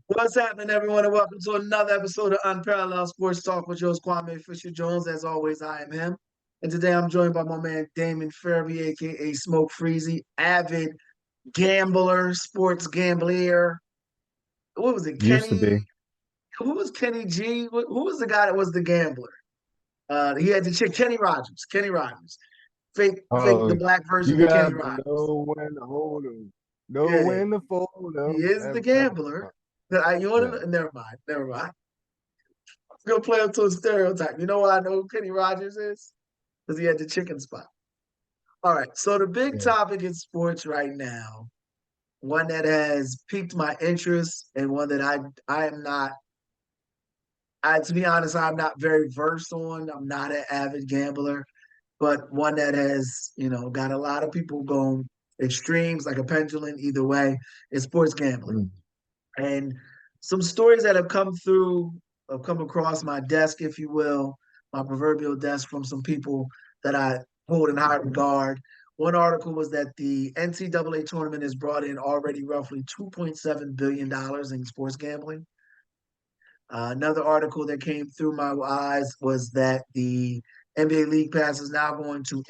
What's happening, everyone, and welcome to another episode of Unparalleled Sports Talk with yours, Kwame Fisher Jones. As always, I am him. And today I'm joined by my man Damon Fairby, aka Smoke Freezy, avid gambler, sports gambler. What was it, Used to Kenny? be. Who was Kenny G? Who was the guy that was the gambler? He had the chick, Kenny Rogers. Kenny Rogers. Fake the Oh, black version you of Kenny got to Rogers. know when to hold 'em, know Yeah, when to fold he 'em. is the gambler. You want Yeah. to? Never mind. Never mind. Gonna play up to a stereotype. You know why I know who Kenny Rogers is? Because he had the chicken spot. All right. So the big Yeah. topic in sports right now, one that has piqued my interest and one that I am not. I to be honest, I'm not very versed on. I'm not an avid gambler, but one that has got a lot of people going extremes like a pendulum either way is sports gambling. Mm. And some stories that have come across my desk, if you will, my proverbial desk from some people that I hold in high regard. One article was that the NCAA tournament has brought in already roughly $2.7 billion in sports gambling. Another article that came through my eyes was that the NBA League Pass is now going to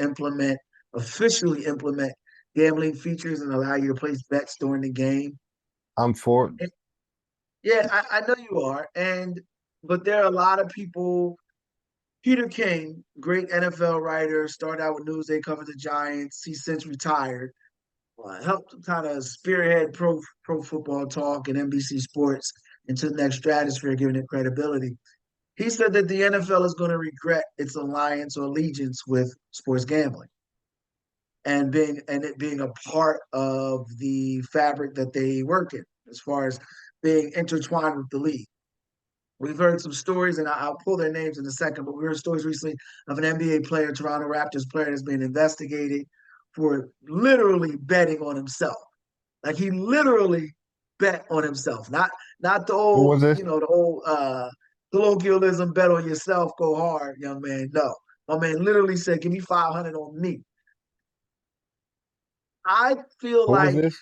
officially implement gambling features and allow you to place bets during the game. I'm for it. Yeah, I know you are. But there are a lot of people. Peter King, great NFL writer, started out with Newsday, covered the Giants. He's since retired. Helped kind of spearhead pro football talk and NBC Sports into the next stratosphere, giving it credibility. He said that the NFL is going to regret its alliance or allegiance with sports gambling and it being a part of the fabric that they work in, as far as being intertwined with the league. We've heard some stories, and I'll pull their names in a second, but we heard stories recently of an NBA player, Toronto Raptors player, that's being investigated for literally betting on himself. Like he literally bet on himself, not the Who old, was this? the old colloquialism, bet on yourself, go hard, young man. No, my man literally said, "Give me 500 on me." I feel Who was like this?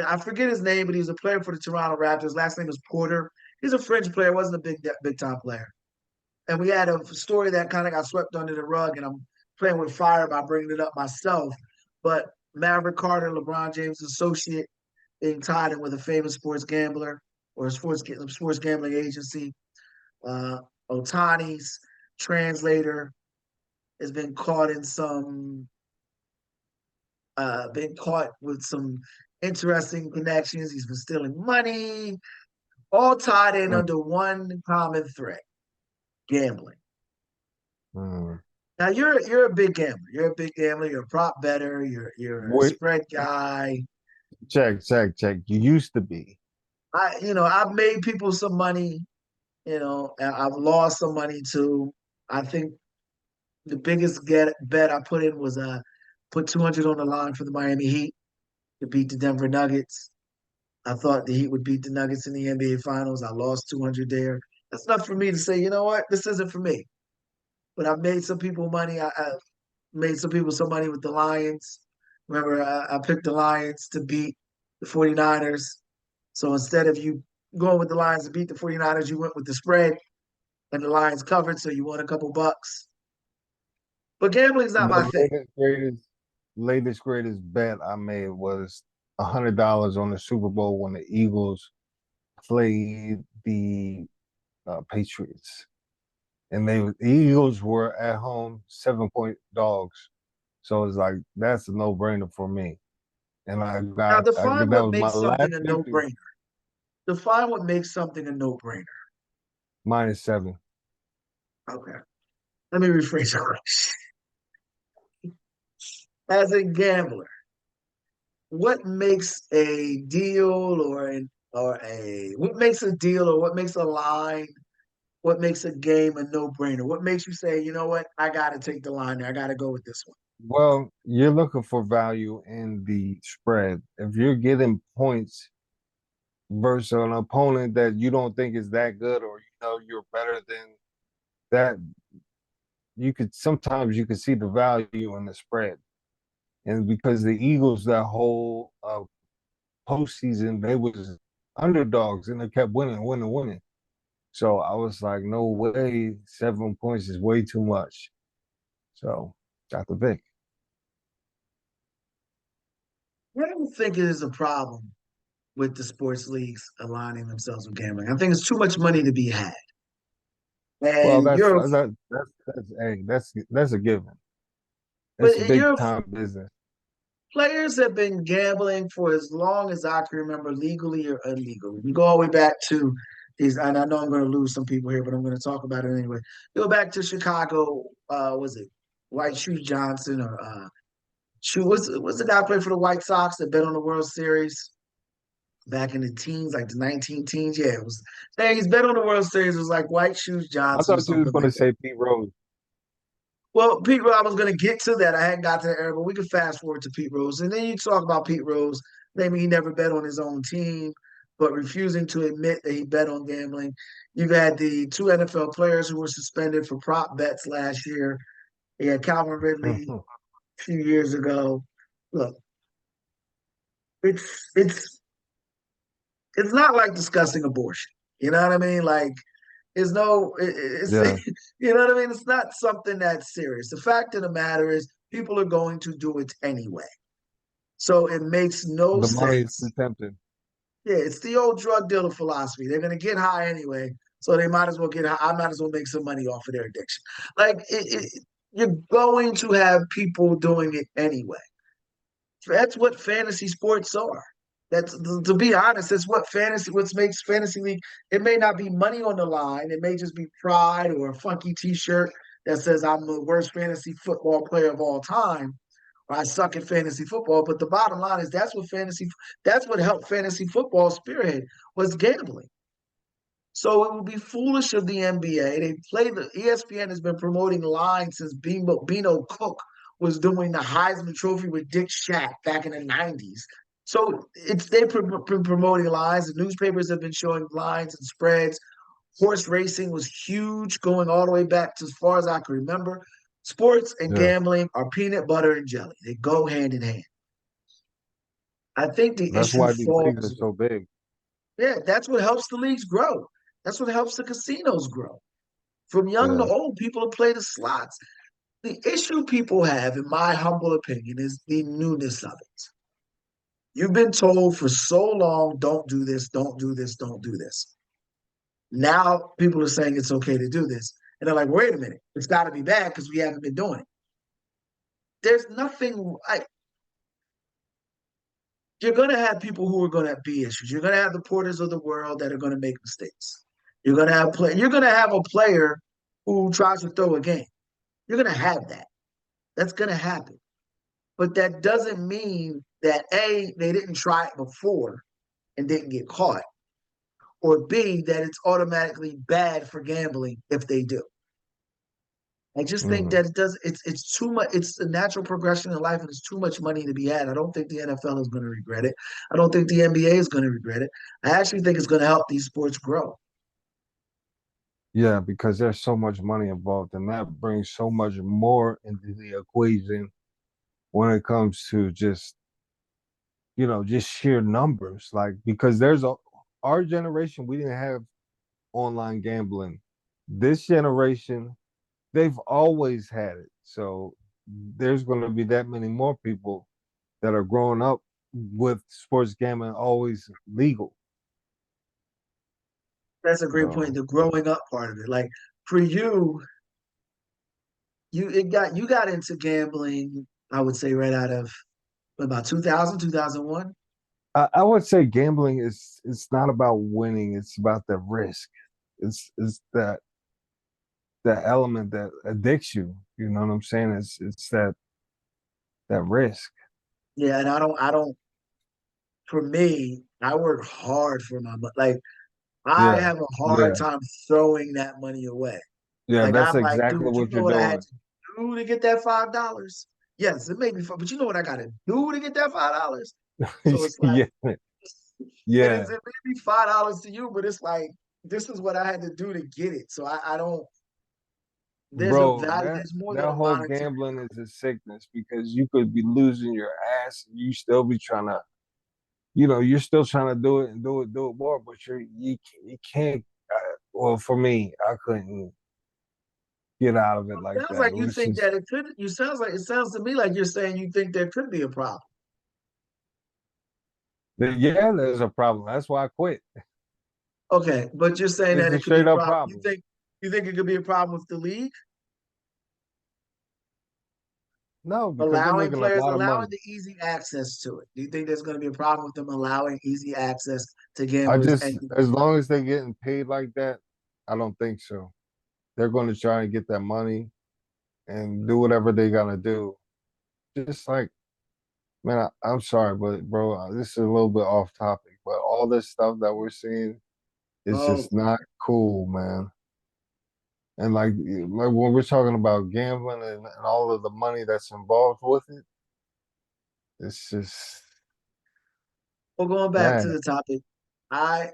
I forget his name, but he was a player for the Toronto Raptors. Last name was Porter. He's a French player, wasn't a big time player. And we had a story that kind of got swept under the rug, and I'm playing with fire by bringing it up myself. But Maverick Carter, LeBron James' associate, being tied in with a famous sports gambler or a sports gambling agency. Uh, Otani's translator has been caught with some interesting connections. He's been stealing money, all tied in Mm. under one common thread: gambling. Mm. Now you're a big gambler. You're a big gambler. You're a prop bettor. You're a Wait, spread guy. check. You used to be. I've made people some money. And I've lost some money too. I think the biggest bet I put in was put 200 on the line for the Miami Heat to beat the Denver Nuggets. I thought the Heat would beat the Nuggets in the NBA Finals. I lost 200 there. That's enough for me to say, you know what, this isn't for me. But I've made some people money. I made some people some money with the Lions. Remember, I picked the Lions to beat the 49ers. So instead of you going with the Lions to beat the 49ers, you went with the spread and the Lions covered. So you won a couple bucks. But gambling's not my The thing. latest greatest bet I made was $100 on the Super Bowl when the Eagles played the Patriots, and the Eagles were at home 7 point dogs. So it's like that's a no brainer for me. And Now that define what was my makes last something a victory. no-brainer. Define what makes something a no-brainer. -7. Okay. Let me rephrase the question. As a gambler, what makes a deal what makes a deal or what makes a line, what makes a game a no-brainer? What makes you say, you know what, I gotta take the line there. I gotta go with this one. Well, you're looking for value in the spread. If you're getting points versus an opponent that you don't think is that good, or you're better than that, you could see the value in the spread. And because the Eagles that whole postseason, they was underdogs, and they kept winning, winning, winning. So I was like, no way, 7 points is way too much. So got the Vic. I don't think it is a problem with the sports leagues aligning themselves with gambling. I think it's too much money to be had. Well, And you're, that's a given. but That's big you're time business. players have been gambling for as long as I can remember, legally or illegally. You go all the way back to these, and I know I'm going to lose some people here, but I'm going to talk about it anyway. Go back to Chicago. Was it White Shoe Johnson or Shoe? Was the guy played for the White Sox that bet on the World Series back in the teens, like the 19 teens? Yeah, it was. Hey, he's bet on the World Series. It was like White Shoes I Johnson or thought you was something going like to that. say Pete Rose. Well, Pete Rose, I was going to get to that. I hadn't got to the era, but we can fast forward to Pete Rose. And then you talk about Pete Rose, maybe he never bet on his own team, but refusing to admit that he bet on gambling. You've had the two NFL players who were suspended for prop bets last year. You had Calvin Ridley a few years ago. Look, it's it's not like discussing abortion. You know what I mean? Like, it's no, it's Yeah, you know what I mean. It's not something that's serious. The fact of the matter is, people are going to do it anyway. So it makes no the money is too sense. tempting. Yeah, it's the old drug dealer philosophy. They're going to get high anyway, so they might as well get high. I might as well make some money off of their addiction. Like you're going to have people doing it anyway. That's what fantasy sports are. That's to be honest, that's what makes fantasy league. It may not be money on the line. It may just be pride or a funky T-shirt that says I'm the worst fantasy football player of all time, or I suck at fantasy football. But the bottom line is that's what helped fantasy football spearhead was gambling. So it would be foolish of the NBA. They play the ESPN has been promoting lines since Beano Cook was doing the Heisman Trophy with Dick Shack back in the 90s. So they've been promoting lines. The newspapers have been showing lines and spreads. Horse racing was huge going all the way back to as far as I can remember. Sports and Yeah, gambling are peanut butter and jelly. They go hand in hand. I think the that's issue why these leagues are falls. so big. Yeah, that's what helps the leagues grow. That's what helps the casinos grow. From young to Yeah, old, people to play the slots. The issue people have, in my humble opinion, is the newness of it. You've been told for so long, don't do this, don't do this, don't do this. Now people are saying it's okay to do this. And they're like, wait a minute, it's got to be bad because we haven't been doing it. There's nothing like you're going to have people who are going to be issues. You're going to have the Porters of the world that are going to make mistakes. You're going to have a player who tries to throw a game. You're going to have that. That's going to happen. But that doesn't mean that A, they didn't try it before and didn't get caught, or B, that it's automatically bad for gambling if they do. I just think hmm that it's too much. It's the natural progression in life, and it's too much money to be had. I don't think the NFL is going to regret it. I don't think the NBA is going to regret it. I actually think it's going to help these sports grow. yeah, because there's so much money involved, and that brings so much more into the equation when it comes to just sheer numbers. Like because there's our generation, we didn't have online gambling. This generation, they've always had it. So there's going to be that many more people that are growing up with sports gambling always legal. That's a great point. So The growing up part of it, like for you, you got into gambling. I would say right out of about 2000, 2001. I would say gambling is it's not about winning, it's about the risk. It's that element that addicts you. You know what I'm saying? It's that risk. Yeah, and I don't. For me, I work hard for my money. Like I Yeah. have a hard Yeah. time throwing that money away. Yeah, Like that's I'm like, exactly dude, you what know you're what I had doing. to do to get that $5? Yes, it may be fun, but you know what I got to do to get that $5? So it's like, Yeah. Yeah. it may be $5 to you, but it's like this is what I had to do to get it. So I don't. There's a Bro, value. that There's more than that a whole monetary. gambling is a sickness because you could be losing your ass and you still be trying to you're still trying to do it and do it more, but you can't. Well, for me, I couldn't get out of it like Sounds that. like It you was think just, that it could. You sounds like it sounds to me like you're saying you think there could be a problem. yeah, there's a problem. That's why I quit. Okay, but you're saying It's that a it could be straight a up problem. problem. You think it could be a problem with the league No, because they're making a lot of allowing money. the easy access to it? Do you think there's going to be a problem with them allowing easy access to I gamblers? just, And as long as they're getting paid like that, I don't think so. They're going to try and get that money and do whatever they gotta do. Just like, man, I'm sorry, but bro, this is a little bit off topic, but all this stuff that we're seeing is oh, just not cool, man. And like when we're talking about gambling and all of the money that's involved with it, it's just well, going back bad. to the topic, I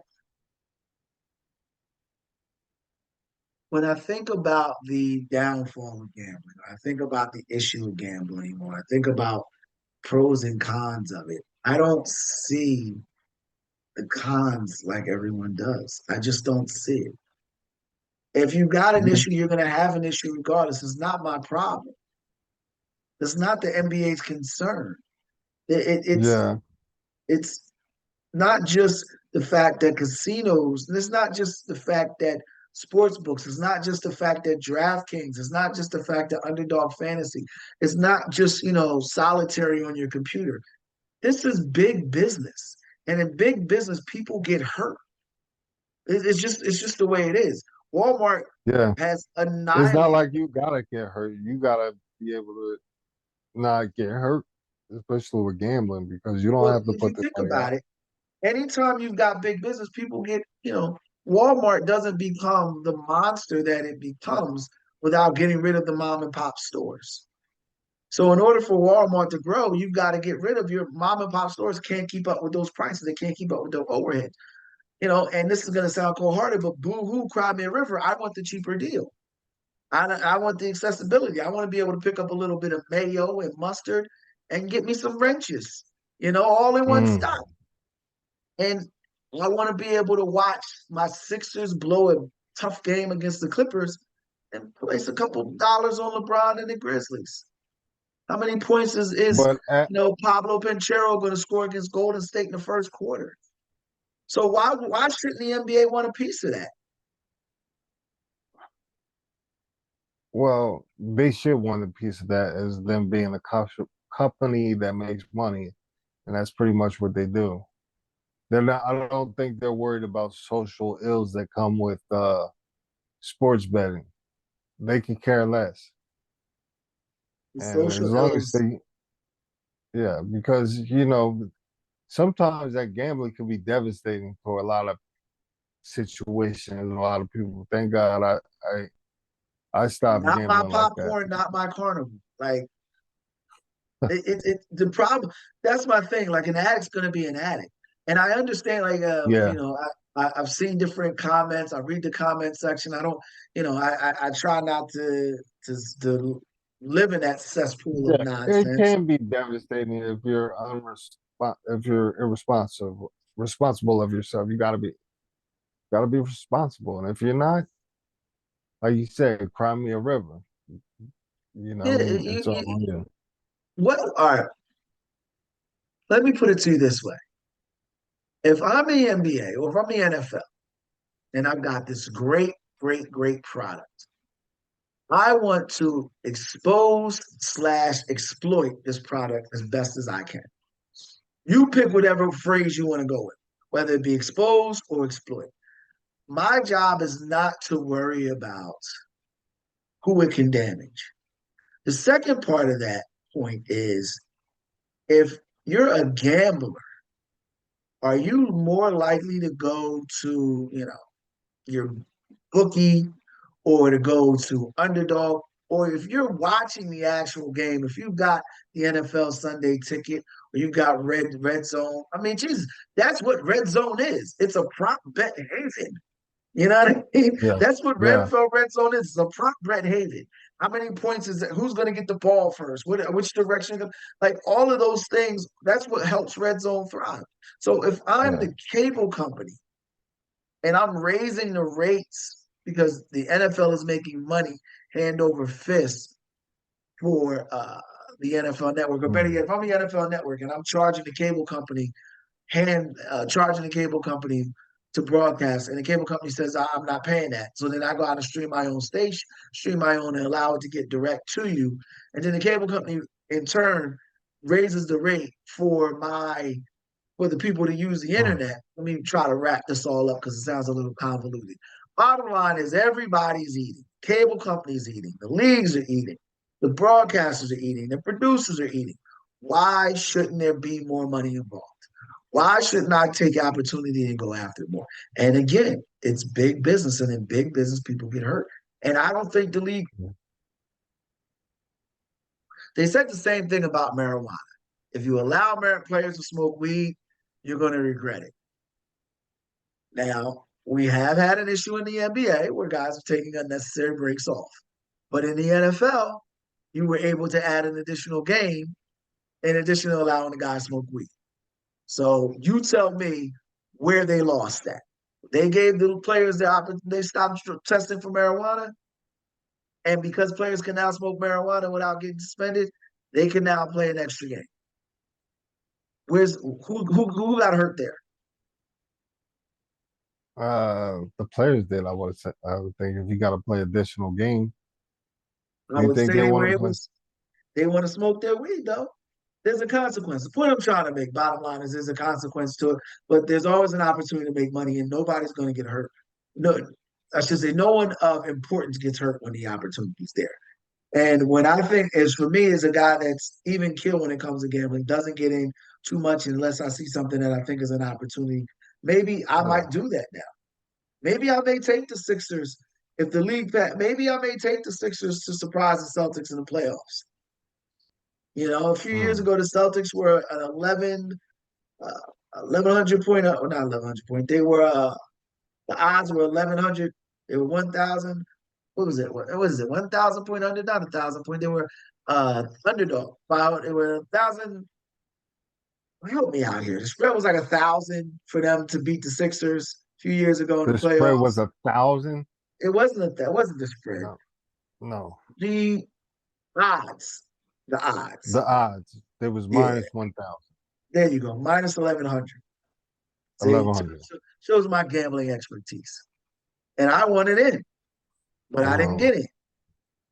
when I think about the downfall of gambling, I think about the issue of gambling, or I think about pros and cons of it. I don't see the cons like everyone does. I just don't see it. If you got an issue, you're going to have an issue regardless. It's not my problem. It's not the NBA's concern. It, it, it's Yeah, it's not just the fact that casinos. It's not just the fact that sports books. It's not just the fact that DraftKings. It's not just the fact that Underdog Fantasy. It's not just solitary on your computer. This is big business, and in big business, people get hurt. It's just the way it is. Walmart yeah. has It's not annihilated. like you gotta get hurt. You gotta be able to not get hurt, especially with gambling, because you don't Well, have to if you put the think money about out. it, anytime you've got big business, people get. Walmart doesn't become the monster that it becomes without getting rid of the mom and pop stores. So in order for Walmart to grow, you've got to get rid of your mom and pop stores. Can't keep up with those prices. They can't keep up with the overhead. And this is going to sound cold-hearted, but boo-hoo, cry me a river. I want the cheaper deal. I want the accessibility. I want to be able to pick up a little bit of mayo and mustard and get me some wrenches, all in one Mm. stop. And I want to be able to watch my Sixers blow a tough game against the Clippers and place a couple dollars on LeBron and the Grizzlies. How many points is But at, Pablo Pinchero going to score against Golden State in the first quarter? So why shouldn't the NBA want a piece of that? well, they should want a piece of that as them being a company that makes money, and that's pretty much what they do. They're not. I don't think they're worried about social ills that come with sports betting. They could care less, The and as social long as ills. they, yeah, because sometimes that gambling can be devastating for a lot of situations. A lot of people. Thank God, I stopped Not my gambling like that. popcorn, not my carnival. Like the problem. That's my thing. Like an addict's gonna be an addict, and I understand. Like Yeah, I've seen different comments. I read the comment section. I don't, I try not to live in that cesspool of yeah. It nonsense. can be devastating if you're responsible of yourself. You gotta be responsible, and if you're not, like you said, cry me a river. I Yeah, mean, it's all on you. what? All right. Let me put it to you this way: if I'm the NBA or if I'm the NFL, and I've got this great, great, great product. I want to expose slash exploit this product as best as I can. You pick whatever phrase you want to go with, whether it be expose or exploit. My job is not to worry about who it can damage. The second part of that point is if you're a gambler, are you more likely to go to, your bookie or to go to underdog? Or if you're watching the actual game, if you've got the NFL Sunday ticket or you've got red zone, I mean, Jesus, that's what red zone is. It's a prop bet haven. You know what I mean? Yeah, That's what yeah, NFL red zone is. It's a prop bet haven. How many points is it? Who's going to get the ball first? Which direction? Like all of those things, that's what helps Red Zone thrive. So if I'm Yeah. the cable company and I'm raising the rates because the NFL is making money hand over fist for the NFL Network, or better Mm. yet, if I'm the NFL Network and I'm charging the cable company charging the cable company to broadcast, and the cable company says I'm not paying that. So then I go out and stream my own station, stream my own, and allow it to get direct to you. And then the cable company in turn raises the rate for the people to use the Mm. internet. Let me try to wrap this all up because it sounds a little convoluted. Bottom line is everybody's eating. Cable companies eating. The leagues are eating. The broadcasters are eating. The producers are eating. Why shouldn't there be more money involved? Why shouldn't I take opportunity and go after it more? And again, it's big business, and in big business, people get hurt. And I don't think the league, they said the same thing about marijuana. If you allow players to smoke weed, you're going to regret it. Now, we have had an issue in the NBA where guys are taking unnecessary breaks off. But in the NFL, you were able to add an additional game in addition to allowing the guys to smoke weed. So you tell me where they lost that. They gave the players the opportunity, they stopped testing for marijuana. And because players can now smoke marijuana without getting suspended, they can now play an extra game. Who got hurt there? The players did. I would think if you got to play additional game, I you would think say they they were want to able play? to, they want to smoke their weed though. There's a consequence. The point I'm trying to make, bottom line is there's a consequence to it, but there's always an opportunity to make money and nobody's going to get hurt. No, I should say no one of importance gets hurt when the opportunity's there. And when I think is for me is a guy that's even killed when it comes to gambling, doesn't get in too much unless I see something that I think is an opportunity. Maybe I Yeah. might do that now. Maybe I may take the Sixers if the league maybe I may take the Sixers to surprise the Celtics in the playoffs. You know, a few years Mm. ago, the Celtics were an 1100 point, not 1100 point. The odds were 1100. They were 1000. What was it? What was it? 1000 point under, not 1000 point. They were underdog. They were 1000. Help me out here. The spread was like 1000 for them to beat the Sixers a few years ago in the The spread was playoffs. 1,000. That wasn't the spread. No, no. The odds. The odds. The odds. There was Yeah, minus 1,000, there you go. Minus 1100. See, 1,100. shows my gambling expertise. And I wanted in, but I didn't Um, get in.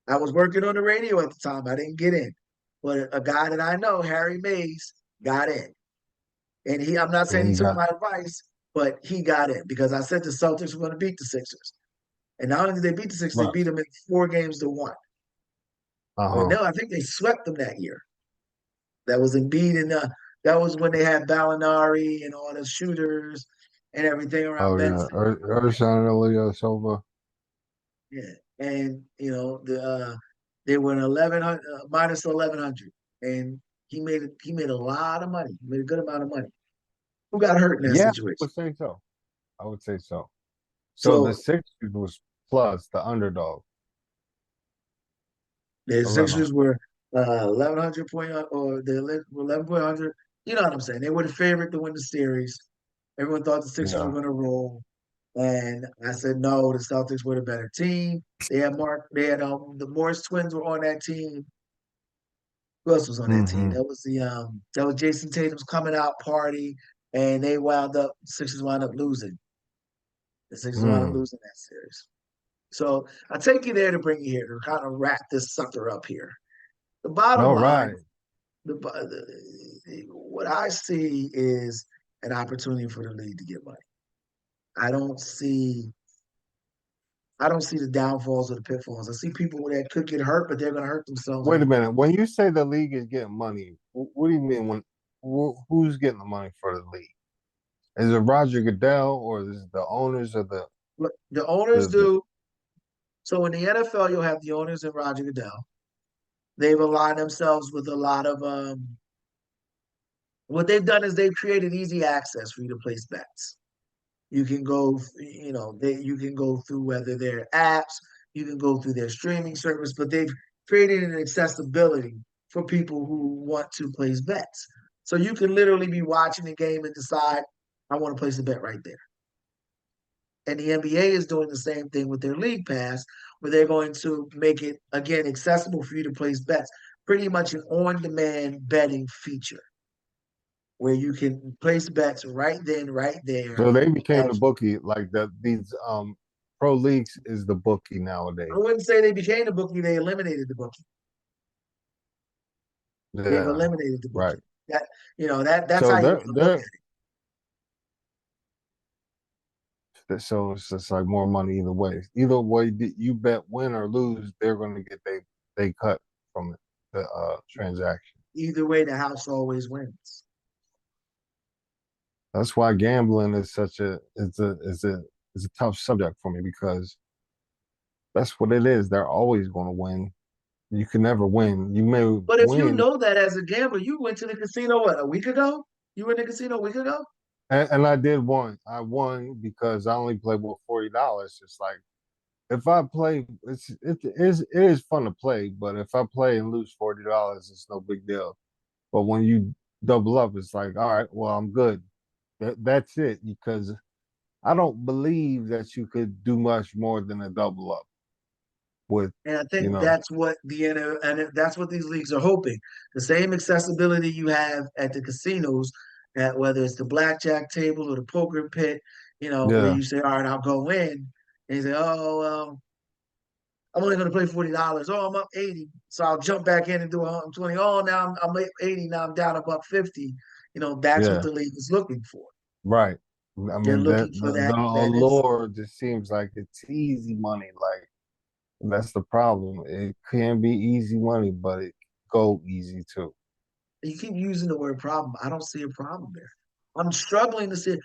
I was working on the radio at the time. I didn't get in. But a guy that I know, Harry Mays, got in. And I'm not saying and he he took got my advice, but he got in because I said the Celtics were going to beat the Sixers. And not only did they beat the Sixers, they right. beat them in 4 games to 1. Or Uh-huh. no, I think they swept them that year. That was Embiid, and that was when they had Ballinari and all the shooters and everything around Oh Ben yeah. Simmons. Ersan Ilyasova. Yeah, and they were 1100 minus 1100, and he made a lot of money. He made a good amount of money. Who got hurt in that Yeah, I situation? would say so. I would say so. So the So Sixers was plus the underdog, the 11. Sixers were 1100 point or the 11 point 100. You know what I'm saying? They were the favorite to win the series. Everyone thought the Sixers were Yeah. going to roll, and I said no. The Celtics were the better team. They had the Morris twins were on that team. Who else was on that team? Hmm. That was Jason Tatum's coming out party, and Sixers wound up losing. The Sixers wound up Mm. losing that series. So I take you there to bring you here to kind of wrap this sucker up here. The bottom All line, right. what I see is an opportunity for the league to get money. I don't see I don't see the downfalls or the pitfalls. I see people that could get hurt, but they're going to hurt themselves Wait a anyway. minute. When you say the league is getting money, what do you mean? Who's getting the money for the league? Is it Roger Goodell or is it the owners of Look, the owners the do. So in the NFL, you'll have the owners and Roger Goodell. They've aligned themselves with a lot of what they've done is they've created easy access for you to place bets. You can go, you can go through whether they're apps. You can go through their streaming service, but they've created an accessibility for people who want to place bets. So you can literally be watching the game and decide, I want to place a bet right there. And the NBA is doing the same thing with their league pass, where they're going to make it again accessible for you to place bets. Pretty much an on-demand betting feature where you can place bets right then, right there. So they became the As bookie, like these pro leagues is the bookie I nowadays. wouldn't say they became the bookie; they eliminated the bookie. They've Yeah, eliminated the right. bookie. That that's So how you want to look at it. so it's just like more money either way. Either way you bet win or lose, they're going to get they cut from the transaction. Either way, the house always wins. That's why gambling is such a is a tough subject for me because that's what it is. They're always going to win. You can never win. You may But if you win, know that as a gambler, you went to the casino what, a week ago? You were in the casino a week ago? and I did won. I won because I only played with $40. It's like if I play, it is fun to play, but if I play and lose $40, it's no big deal. But when you double up, it's like, all right, well, I'm good. That's it because I don't believe that you could do much more than a double up with, And I you think know, that's what and that's what these leagues are hoping. The same accessibility you have at the casinos, at whether it's the blackjack table or the poker pit, where yeah, you say, "All right, I'll go in," and you say, "Oh well, I'm only going to play $40. Oh, I'm up 80, so I'll jump back in and do 120. Oh, now I'm up 80. Now I'm down about 50." That's what yeah, the league is looking for. right. I They're mean, looking for the that is allure just seems like it's easy money. Like that's the problem. It can be easy money, but it go easy too. you keep using the word problem. I don't see a problem there. I'm struggling to see.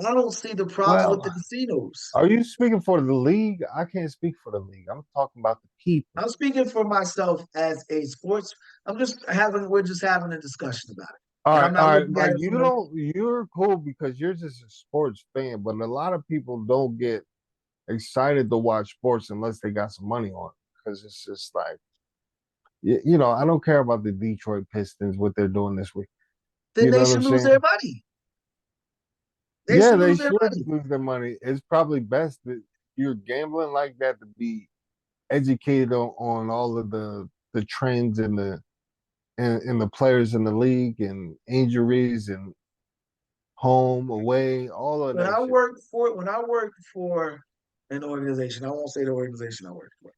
I don't see the problem with Well, the casinos. are you speaking for the league? I can't speak for the league. I'm talking about the people. I'm speaking for myself as a sports. We're just having a discussion about it. And I'm not All right. looking at Like it you from a, don't, you're cool because you're just a sports fan, but a lot of people don't get excited to watch sports unless they got some money on it. Because it's just like, I don't care about the Detroit Pistons, what they're doing this week. then You they know what I'm should lose their saying? money. They Yeah, should they lose their should money. lose their money. It's probably best that you're gambling like that to be educated on all of the trends and the players in the league and injuries and home, away, all of that shit. When I worked for an organization, I won't say the organization I worked for.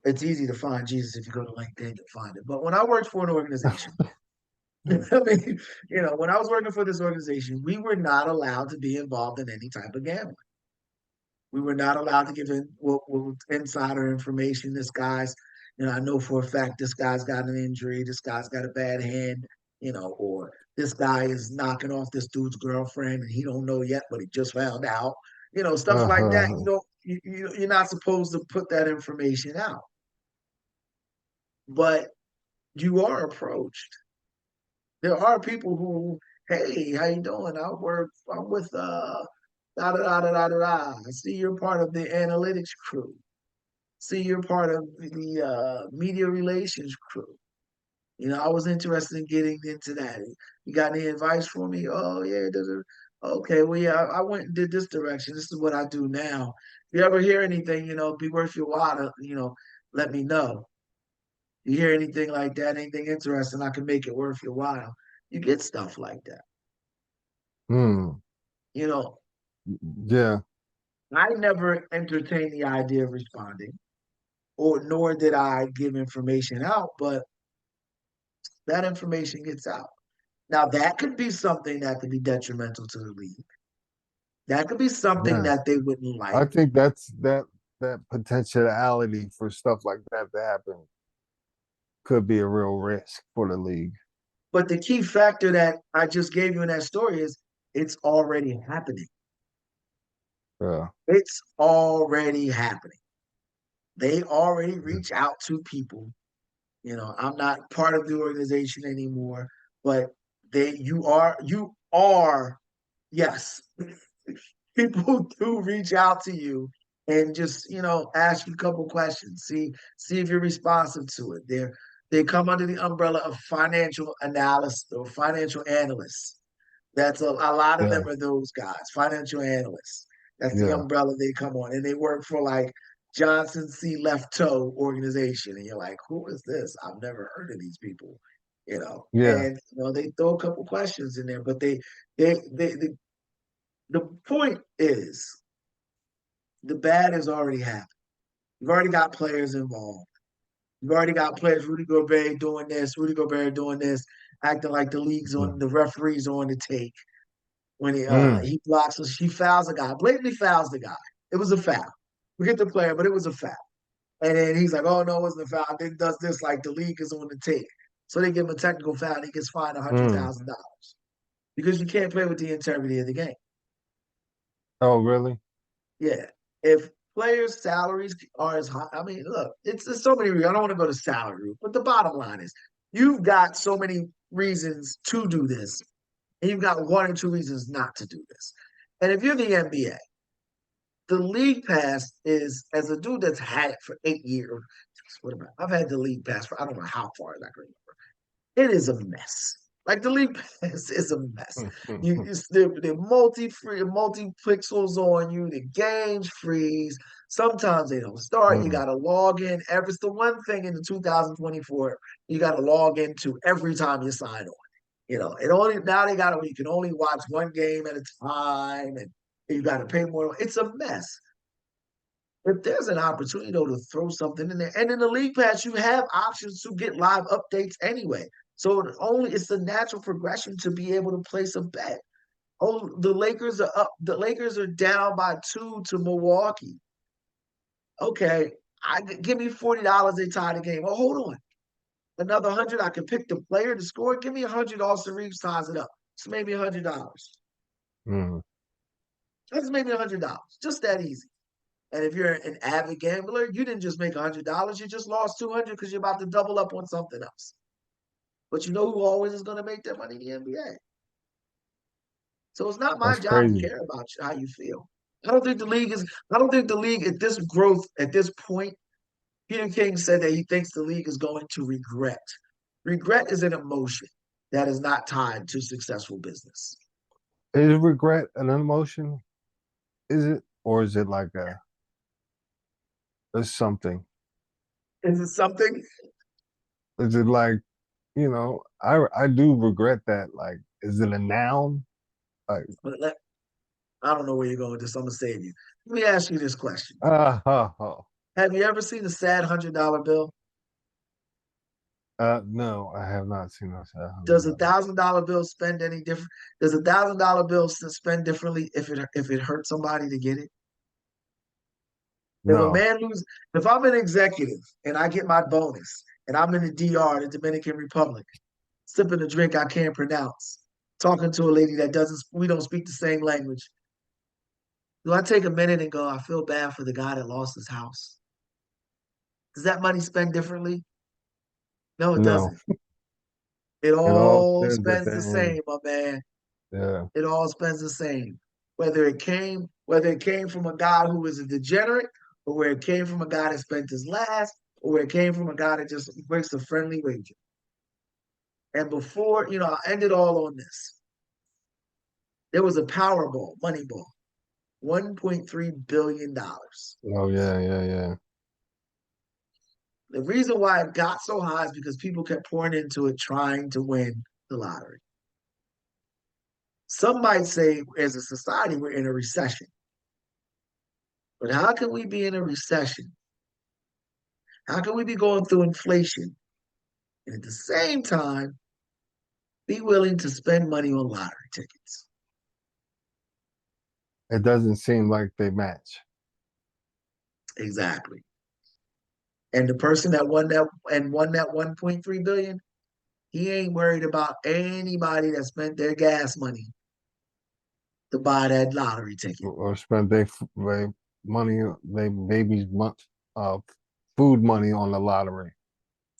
It's easy to find Jesus if you go to LinkedIn, you'll find it. But when I worked for an organization, I mean, when I was working for this organization, we were not allowed to be involved in any type of gambling. We were not allowed to give in insider information. This guy's, I know for a fact this guy's got an injury, this guy's got a bad hand, or this guy is knocking off this dude's girlfriend and he don't know yet, but he just found out. Stuff like that. Uh-huh. You're not supposed to put that information out, but you are approached. There are people who, hey, how you doing? I'm with da da da da da da. I see you're part of the analytics crew. See you're part of the media relations crew. I was interested in getting into that. You got any advice for me? Oh yeah, okay. Well, yeah, I went and did this direction. This is what I do now. If you ever hear anything, be worth your while to, let me know. You hear anything like that, anything interesting, I can make it worth your while. You get stuff like that. Hmm. You know, Yeah. I never entertained the idea of responding, or nor did I give information out, but that information gets out. Now that could be something that could be detrimental to the league. That could be something Yeah. that they wouldn't like. I think that potentiality for stuff like that to happen could be a real risk for the league. But the key factor that I just gave you in that story is it's already happening. Yeah. It's already happening. They already reach out to people. I'm not part of the organization anymore, but you are, yes. People do reach out to you and just ask you a couple questions. See if you're responsive to it. They come under the umbrella of financial analysis or financial analysts. That's a lot of them Yeah, are those guys, financial analysts. That's the yeah, umbrella they come on, and they work for like Johnson C. Left Toe organization, and you're like, who is this? I've never heard of these people, yeah. And they throw a couple questions in there, but they the point is the bad has already happened. You've already got players involved. You've already got players, Rudy Gobert doing this, Rudy Gobert doing this, acting like the league's on Mm, the referees on the take when mm, he blocks us. He fouls a guy, blatantly fouls the guy. It was a foul. Forget the player, but it was a foul. And then he's like, "Oh no, it wasn't a foul." Then does this like the league is on the take. So they give him a technical foul and he gets fined mm. $100,000 because you can't play with the integrity of the game. Oh, really? Yeah. If players' salaries are as high, I mean, look, it's so many reasons. I don't want to go to salary, but the bottom line is you've got so many reasons to do this, and you've got one or two reasons not to do this. And if you're the NBA, the league pass is as a dude that's had it for 8 years. What about? I've had the league pass for I don't know how far as I can remember. It is a mess. Like the league pass is a mess. They're multi-free, multi-pixels on you. The games freeze. Sometimes they don't start. You Mm, got to log in. It's the one thing in the 2024 you got to log into every time you sign on. It only now they got you can only watch one game at a time, and you got to pay more. It's a mess. If there's an opportunity though to throw something in there, and in the league pass, you have options to get live updates anyway. So it's the natural progression to be able to place a bet. Oh, the Lakers are up. The Lakers are down by 2 to Milwaukee. Okay, give me $40. They tie the game. Oh, hold on, another 100. I can pick the player to score. Give me 100. Austin Reeves ties it up. It's maybe $100. mm. That's maybe $100. Just that easy. And if you're an avid gambler, you didn't just make $100. You just lost 200 because you're about to double up on something else. But you know who always is going to make their money in the NBA. So it's not my That's job to crazy. care about how you feel. I don't think the league is. I don't think the league at this growth at this point. Peter King said that he thinks the league is going to regret. Regret is an emotion that is not tied to successful business. Is regret an emotion? Is it, or is it like a something? Is it something? Is it like, I do regret that. Like, is it a noun? Like, I don't know where you're going with this. I'm gonna save you. Let me ask you this question: oh. Have you ever seen a sad $100 bill? No, I have not seen that. Does $1,000 bill spend any different? Does $1,000 bill spend differently if it hurt somebody to get it? If a No. man loses, if I'm an executive and I get my bonus and I'm in the DR, the Dominican Republic, sipping a drink I can't pronounce, talking to a lady that doesn't, we don't speak the same language. Do I take a minute and go, I feel bad for the guy that lost his house? Does that money spend differently? No, it No. doesn't. It It all all spends at spends the the end. same, my man. Yeah. It all spends the same. Whether it came from a guy who was a degenerate, or where it came from a guy that spent his last, or where it came from a guy that just breaks a friendly wager. And before, I ended all on this. There was a Powerball, Moneyball, $1.3 billion. Oh yeah, yeah, yeah. The reason why it got so high is because people kept pouring into it trying to win the lottery. Some might say, as a society, we're in a recession. But how can we be in a recession? How can we be going through inflation and at the same time be willing to spend money on lottery tickets? It doesn't seem like they match. Exactly. And the person that won that 1.3 billion, he ain't worried about anybody that spent their gas money to buy that lottery ticket. Or spend their money, their baby's month, uh, food money on the lottery.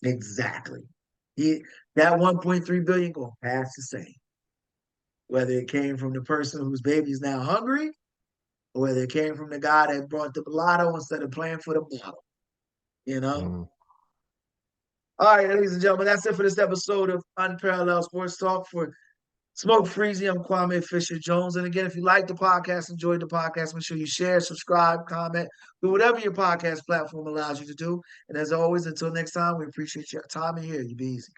Exactly. He that 1.3 billion gonna pass the same. Whether it came from the person whose baby is now hungry or whether it came from the guy that brought the lotto instead of playing for the bottle. You know? Mm. All right, ladies and gentlemen, that's it for this episode of Unparalleled Sports Talk for Smoke Freezy. I'm Kwame Fisher Jones. And again, if you like the podcast, enjoyed the podcast, make sure you share, subscribe, comment, do whatever your podcast platform allows you to do. And as always, until next time, we appreciate your time and here. You be easy.